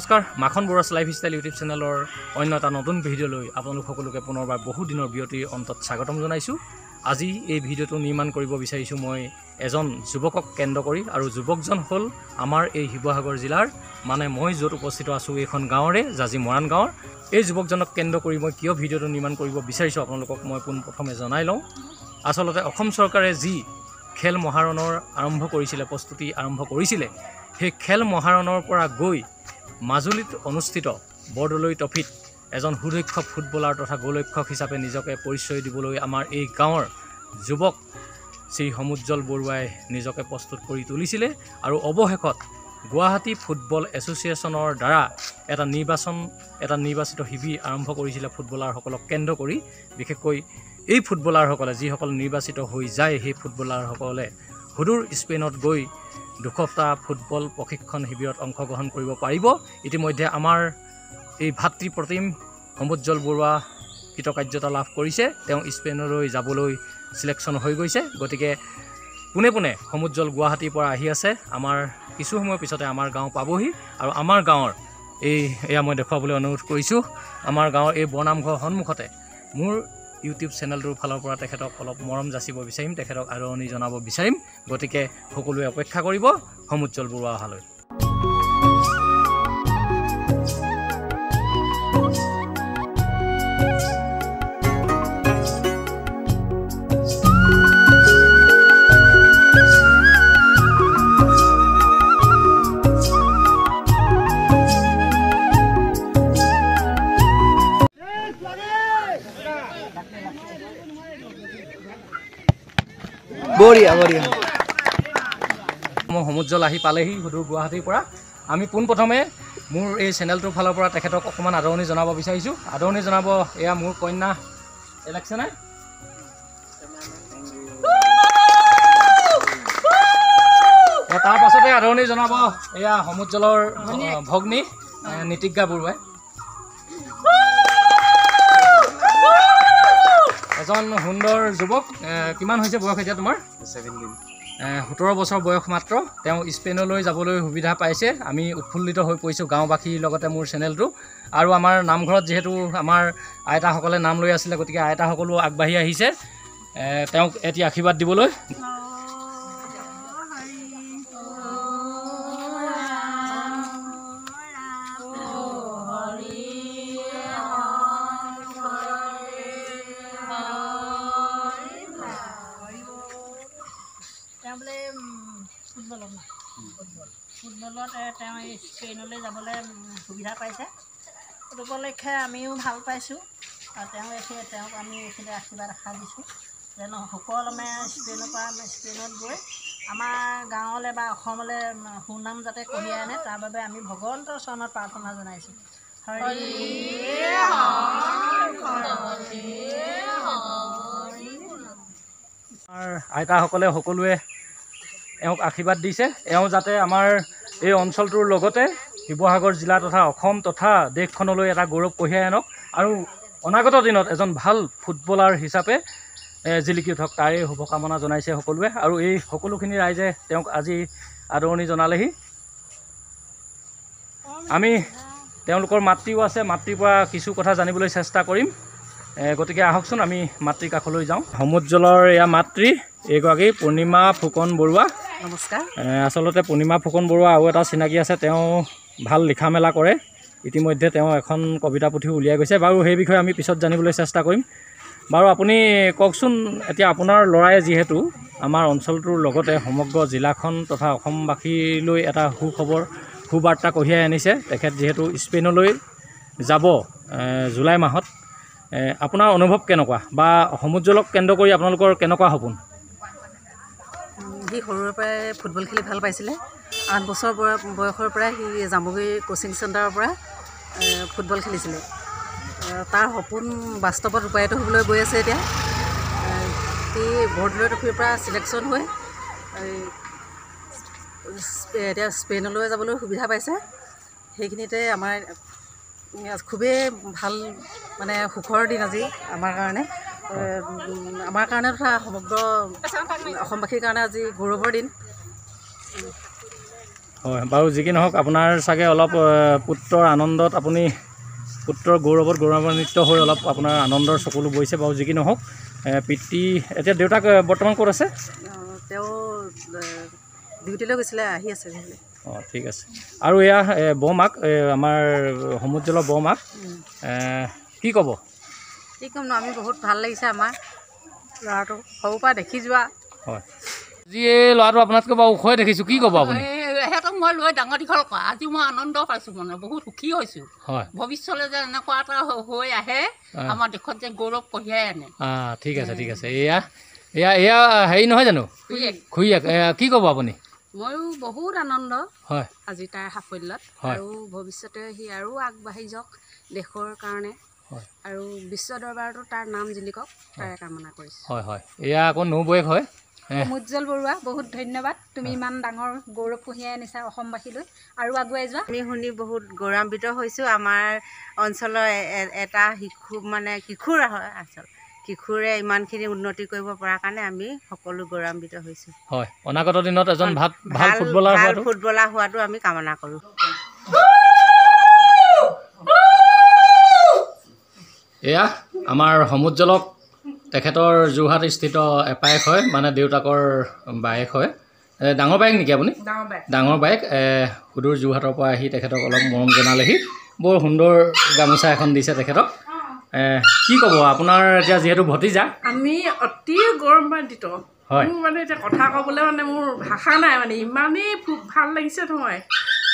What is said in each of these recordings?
নমস্কাৰ মাখন বৰুৱাছ lifestyle YouTube চেনেলৰ অন্য এটা নতুন ভিডিঅ'লৈ আপোনালোক সকলোকে পুনৰবাৰ বহু দিনৰ বিৰতিৰ অন্তত স্বাগতম জনাইছোঁ। আজি এই ভিডিঅ'টো নিৰ্মাণ কৰিব বিচাৰিছোঁ মই এজন যুৱকক কেন্দ্ৰ কৰি, আৰু যুৱকজন হ'ল আমাৰ এই শিৱসাগৰ জিলাৰ, মানে মই য'ত উপস্থিত আছোঁ এইখন গাঁৱৰে জাজি মৰাণ গাঁৱৰ। এই যুৱকজনক কেন্দ্ৰ কৰি মই কিয় ভিডিঅ'টো নিৰ্মাণ কৰিব বিচাৰিছোঁ আপোনালোকক মই পোনপ্ৰথমে জনাই লওঁ। আচলতে অসম চৰকাৰে যি খেল মহাৰণৰ আৰম্ভ কৰিছিলে, প্ৰস্তুতি আৰম্ভ কৰিছিলে, সেই খেল মহাৰণৰ পৰা গৈ মাজুলীত অনুষ্ঠিত বৰদলৈ ট্ৰফিত এজন সুদক্ষ ফুটবলাৰ তথা গোলক্ষক হিচাপে নিজকে পৰিচয় দিবলৈ আমাৰ এই গাঁৱৰ যুৱক শ্ৰী সমুজ্জ্বল বৰুৱাই নিজকে প্ৰস্তুত কৰি তুলিছিলে। আৰু অৱশেষত গুৱাহাটী ফুটবল এছ'চিয়েশ্যনৰ দ্বাৰা এটা নিৰ্বাচিত শিবিৰ আৰম্ভ কৰিছিলে ফুটবলাৰসকলক কেন্দ্ৰ কৰি। বিশেষকৈ এই ফুটবলাৰসকলে যিসকল নিৰ্বাচিত হৈ যায়, সেই ফুটবলাৰসকলে সুদূৰ স্পেইনত গৈ দুসপ্তাহ ফুটবল প্ৰশিক্ষণ শিবিৰত অংশগ্ৰহণ কৰিব পাৰিব। ইতিমধ্যে আমাৰ এই ভাতৃপ্ৰতিম সমুজ্জ্বল বৰুৱা কৃতকাৰ্যতা লাভ কৰিছে, তেওঁ স্পেইনলৈ যাবলৈ চিলেকশ্যন হৈ গৈছে। গতিকে পোনে পোনে সমুজ্জ্বল গুৱাহাটীৰ পৰা আহি আছে, আমাৰ কিছু সময়ৰ পিছতে আমাৰ গাঁও পাবহি। আৰু আমাৰ গাঁৱৰ এয়া মই দেখুৱাবলৈ অনুৰোধ কৰিছোঁ, আমাৰ গাঁৱৰ এই বৰনামঘৰ সন্মুখতে মোৰ ইউটিউব চেনেলটোৰ ফালৰ পৰা তেখেতক অলপ মৰম যাচিব বিচাৰিম, তেখেতক আদৰণি জনাব বিচাৰিম। গতিকে সকলোৱে অপেক্ষা কৰিব সমুজ্জ্বল বৰুৱা অহালৈ। বঢ়িয়া বঢ়িয়া। মই সমুজ্জ্বল আহি পালেহি সুদূৰ গুৱাহাটীৰ পৰা। আমি পোনপ্ৰথমে মোৰ এই চেনেলটোৰ ফালৰ পৰা তেখেতক অকণমান আদৰণি জনাব বিচাৰিছোঁ। আদৰণি জনাব এয়া মোৰ কন্যা এলেক্সনে, তাৰ পাছতে আদৰণি জনাব এয়া সমুজ্জ্বলৰ ভগ্নী নীতিজ্ঞা বৰুৱাই। এজন সুন্দৰ যুৱক। কিমান হৈছে বয়স এতিয়া তোমাৰ? 17 বছৰ বয়স মাত্ৰ। তেওঁ স্পেইনলৈ যাবলৈ সুবিধা পাইছে। আমি উৎফুল্লিত হৈ পৰিছোঁ গাঁওবাসীৰ লগতে মোৰ চেনেলটো। আৰু আমাৰ নামঘৰত যিহেতু আমাৰ আইতাসকলে নাম লৈ আছিলে, গতিকে আইতাসকলো আগবাঢ়ি আহিছে তেওঁক এটি আশীৰ্বাদ দিবলৈ। ফুটবলত তেওঁ স্পেইনলৈ যাবলৈ সুবিধা পাইছে। সেইটো উপলক্ষে আমিও ভাল পাইছোঁ, আৰু তেওঁক আমি এইখিনি আশীৰ্বাদ আশা দিছোঁ যেন সুকলমে স্পেইনত গৈ আমাৰ গাঁৱলৈ বা অসমলৈ সুনাম যাতে কঢ়িয়াই আনে, তাৰ বাবে আমি ভগৱন্তৰ চৰণত প্ৰাৰ্থনা জনাইছোঁ। আমাৰ আইতাসকলে সকলোৱে এওঁক আশীৰ্বাদ দিছে, এওঁ যাতে আমাৰ এই অঞ্চলটোৰ লগতে শিৱসাগৰ জিলা তথা অসম তথা দেশখনলৈ এটা গৌৰৱ কঢ়িয়াই আনক, আৰু অনাগত দিনত এজন ভাল ফুটবলাৰ হিচাপে জিলিকি উঠক, তাৰে শুভকামনা জনাইছে সকলোৱে। আৰু এই সকলোখিনি ৰাইজে তেওঁক আজি আদৰণি জনালেহি। আমি তেওঁলোকৰ মাতৃও আছে, মাতৃৰ পৰা কিছু কথা জানিবলৈ চেষ্টা কৰিম। গতিকে আহকচোন আমি মাতৃৰ কাষলৈ যাওঁ। সমুজ্জ্বলৰ এয়া মাতৃ, এইগৰাকী পূৰ্ণিমা ফুকন বৰুৱা। নমস্কাৰ। আচলতে পূৰ্ণিমা ফুকন বৰুৱা আৰু এটা চিনাকি আছে, তেওঁ ভাল লিখা মেলা কৰে। ইতিমধ্যে তেওঁ এখন কবিতা পুথিও উলিয়াই গৈছে। বাৰু সেই বিষয়ে আমি পিছত জানিবলৈ চেষ্টা কৰিম। বাৰু আপুনি কওকচোন, এতিয়া আপোনাৰ ল'ৰাই যিহেতু আমাৰ অঞ্চলটোৰ লগতে সমগ্ৰ জিলাখন তথা অসমবাসীলৈ এটা সুবাৰ্তা কঢ়িয়াই আনিছে, তেখেত যিহেতু স্পেইনলৈ যাব জুলাই মাহত, আপোনাৰ অনুভৱ কেনেকুৱা, বা সমুজ্জ্বলক কেন্দ্ৰ কৰি আপোনালোকৰ কেনেকুৱা সপোন? সি সৰুৰে পৰাই ফুটবল খেলি ভাল পাইছিলে। 8 বছৰ বয়সৰ পৰাই সি জামুগুৰি কোচিং চেণ্টাৰৰ পৰা ফুটবল খেলিছিলে। তাৰ সপোন বাস্তৱত ৰূপায়িত হ'বলৈ গৈ আছে। এতিয়া সি বৰদলৈ ট্ৰফিৰ পৰা চিলেকশ্যন হৈ এতিয়া স্পেইনলৈ যাবলৈ সুবিধা পাইছে। সেইখিনিতে আমাৰ খুবেই ভাল, মানে সুখৰ দিন আজি আমাৰ কাৰণে। আমাৰ কাৰণে তথা সমগ্ৰ অসমবাসীৰ কাৰণে আজি গৌৰৱৰ দিন। হয় বাৰু যি কি নহওক আপোনাৰ চাগে অলপ পুত্ৰৰ আনন্দত আপুনি পুত্ৰৰ গৌৰৱত গৌৰৱান্বিত হৈ অলপ আপোনাৰ আনন্দৰ চকুলো বৈছে বাৰু যি কি নহওক পিতৃ এতিয়া দেউতাক বৰ্তমান ক'ত আছে তেওঁ ডিউটিলৈ গৈছিলে আহি আছে ঘৰলৈ অঁ ঠিক আছে আৰু এয়া বৌমাক আমাৰ সমুজ্জ্বলৰ বৌমাক কি ক'ব কি ক'ম ন আমি বহুত ভাল লাগিছে আমাৰ ল'ৰাটো সৰুৰ পৰা দেখি যোৱা হয় আজি এই ল'ৰাটো আপোনাতকৈ বাৰু ওখই দেখিছোঁ কি ক'ব আপুনি সিহঁতক মই লৈ ডাঙৰ দীঘল কৰা আজি মই আনন্দ পাইছোঁ মানে বহুত সুখী হৈছোঁ হয় ভৱিষ্যলৈ যে এনেকুৱা এটা হৈ আহে আমাৰ দেশত যে গৌৰৱ কঢ়িয়াই আনে ঠিক আছে ঠিক আছে এয়া এয়া এয়া হেৰি নহয় জানো খুৰীয়েক কি ক'ব আপুনি ময়ো বহুত আনন্দ হয় আজি তাৰ সাফল্যত হয়। আৰু ভৱিষ্যতে সি আৰু আগবাঢ়ি যাওক দেশৰ কাৰণে হয়। আৰু বিশ্ব দৰবাৰতো তাৰ নাম জিলিকক তাৰে কামনা কৰিছোঁ হয় হয় এয়া আকৌ নবৌৱেক হয় সমুজ্জ্বল বৰুৱা বহুত ধন্যবাদ তুমি ইমান ডাঙৰ গৌৰৱ কঢ়িয়াই আনিছা অসমবাসীলৈ আৰু আগুৱাই যোৱা আমি শুনি বহুত গৌৰৱান্বিত হৈছোঁ আমাৰ অঞ্চলৰ এটা শিশু মানে কিশোৰ আচল কিশোৰে ইমানখিনি উন্নতি কৰিব পৰা কাৰণে আমি সকলো গৌৰৱান্বিত হৈছোঁ হয় অনাগত দিনত এজন ভাল ফুটবলাৰ হোৱাটো আমি কামনা কৰোঁ এয়া আমাৰ সমুজ্জ্বলক তেখেতৰ যোৰহাট স্থিত এপায়েক হয় মানে দেউতাকৰ বায়েক হয় ডাঙৰ বায়েক নেকি আপুনি ডাঙৰ বায়েক সুদূৰ যোৰহাটৰ পৰা আহি তেখেতক অলপ মৰম জনালেহি বৰ সুন্দৰ গামোচা এখন দিছে তেখেতক কি ক'ব আপোনাৰ এতিয়া যিহেতু ভতিজা আমি অতি গৌৰৱান্বিত হয় মোৰ মানে এতিয়া কথা ক'বলৈ মানে মোৰ ভাষা নাই মানে ইমানেই ভাল লাগিছে নহয়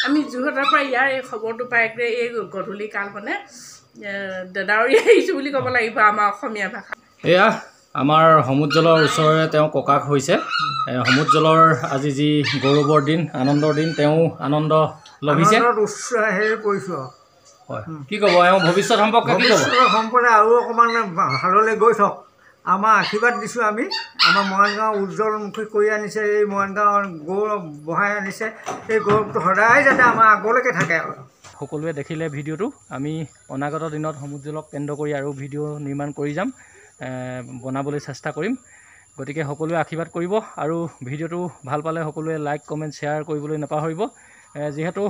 আমি যোৰহাটৰ পৰা ইয়াৰ এই খবৰটো পাই এই গধূলি কাল মানে দাদাউৰি আহিছোঁ বুলি ক'ব লাগিব আমাৰ অসমীয়া ভাষা এয়া আমাৰ সমুজ্জ্বলৰ ওচৰৰে তেওঁ ককাক হৈছে সমুজ্জ্বলৰ আজি যি গৌৰৱৰ দিন আনন্দৰ দিন তেওঁ আনন্দ লভিছে হেৰি কৰিছোঁ হয় কি ক'ব এওঁ ভৱিষ্যত সম্পৰ্কে কি ক'ব সম্পৰ্কে আৰু অকণমান ভাললৈ গৈ থাকক আমাৰ আশীৰ্বাদ দিছোঁ আমি আমাৰ মৰাণগাঁও উজ্জ্বলমুখী কৰি আনিছে এই মৰাণগাঁৱৰ গৌৰৱ বঢ়াই আনিছে এই গৌৰৱটো সদায় যাতে আমাৰ আগলৈকে থাকে সকলোৱে দেখিলে ভিডিঅ'টো আমি অনাগত দিনত সমুজ্জ্বলক কেন্দ্ৰ কৰি আৰু ভিডিঅ' নিৰ্মাণ কৰি যাম বনাবলৈ চেষ্টা কৰিম গতিকে সকলোৱে আশীৰ্বাদ কৰিব আৰু ভিডিঅ'টো ভাল পালে সকলোৱে লাইক কমেণ্ট শ্বেয়াৰ কৰিবলৈ নাপাহৰিব যিহেতু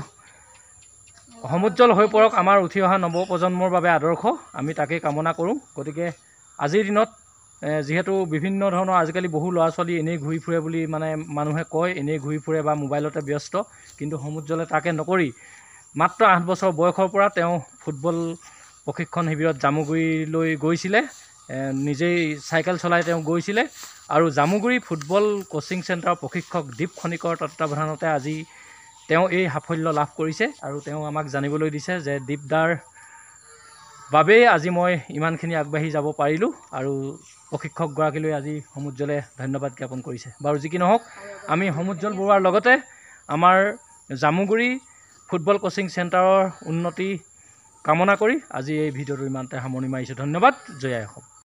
সমুজ্জ্বল হৈ পৰক আমাৰ উঠি অহা নৱপ্ৰজন্মৰ বাবে আদৰ্শ আমি তাকেই কামনা কৰোঁ গতিকে আজিৰ দিনত যিহেতু বিভিন্ন ধৰণৰ আজিকালি বহু ল'ৰা ছোৱালী এনেই ঘূৰি ফুৰে বুলি মানে মানুহে কয় এনেই ঘূৰি ফুৰে বা মোবাইলতে ব্যস্ত কিন্তু সমুজ্জ্বলে তাকে নকৰি মাত্ৰ 8 বছৰ বয়সৰ পৰা তেওঁ ফুটবল প্ৰশিক্ষণ শিবিৰত জামুগুৰিলৈ গৈছিলে নিজেই চাইকেল চলাই তেওঁ গৈছিলে আৰু জামুগুৰি ফুটবল কোচিং চেণ্টাৰৰ প্ৰশিক্ষক দীপ খনিকৰ তত্ত্বাৱধানতে আজি তেওঁ এই সাফল্য লাভ কৰিছে আৰু তেওঁ আমাক জানিবলৈ দিছে যে দীপদাৰ বাবেই আজি মই ইমানখিনি আগবাঢ়ি যাব পাৰিলোঁ আৰু প্ৰশিক্ষকগৰাকীলৈ আজি সমুজ্জ্বলে ধন্যবাদ জ্ঞাপন কৰিছে বাৰু যি কি নহওক আমি সমুজ্জ্বল বৰুৱাৰ লগতে আমাৰ জামুগুৰি ফুটবল কোচিং চেণ্টাৰৰ উন্নতি কামনা কৰি আজি এই ভিডিঅ'টো ইমানতে সামৰণি মাৰিছোঁ ধন্যবাদ জয় আই অসম